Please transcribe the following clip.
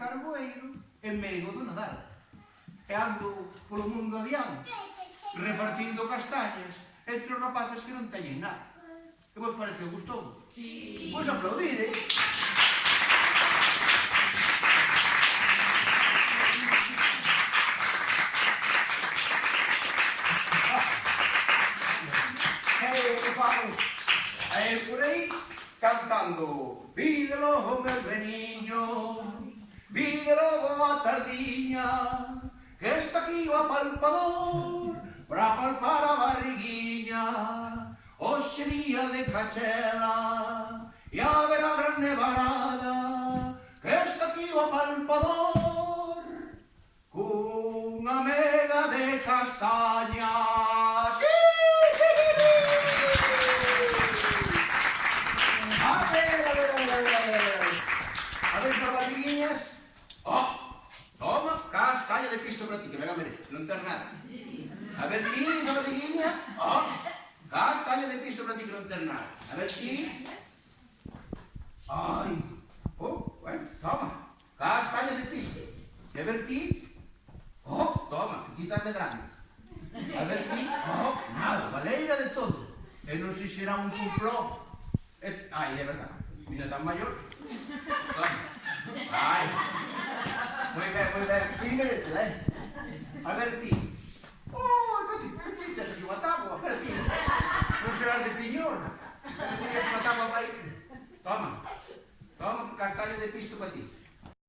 carboeiro en medio do Nadal. E ando polo mundo adiante, repartindo castañas entre os rapaces que non teñen nada. Que vos pareceu? Gustou? Sí. Pois aplaudide. Que fan a él por aí cantando Vídelo, meu veniño, vídelo boa tardiña, que está aquí o apalpador para palpar a barriguiña. Hoxe día de cachela e a ver a gran nevarada, que está aquí o apalpador cunha mega de castañas. A ver esas barriguiñas. Toma, castaña de Cristo para ti, que venga merece, non ter nada. A ver ti, esa barriguiña. Castaña de Cristo para ti, que non ter nada. A ver ti. Ai. Bueno, toma. Castaña de Cristo. E a ver ti. Toma, aquí está medrando. A ver ti. Nada, valeira de todo. E non sei se será un complot. Ai, é verdad. Mira, tan maior. Toma. Ai. Moi ben, moi ben. Ti merece, A ver ti. Que tes aquí unha tábua, pero ti. Non serás de piñor. Que tenías unha tábua para ir. Toma. Toma, castaña de Cristo para ti.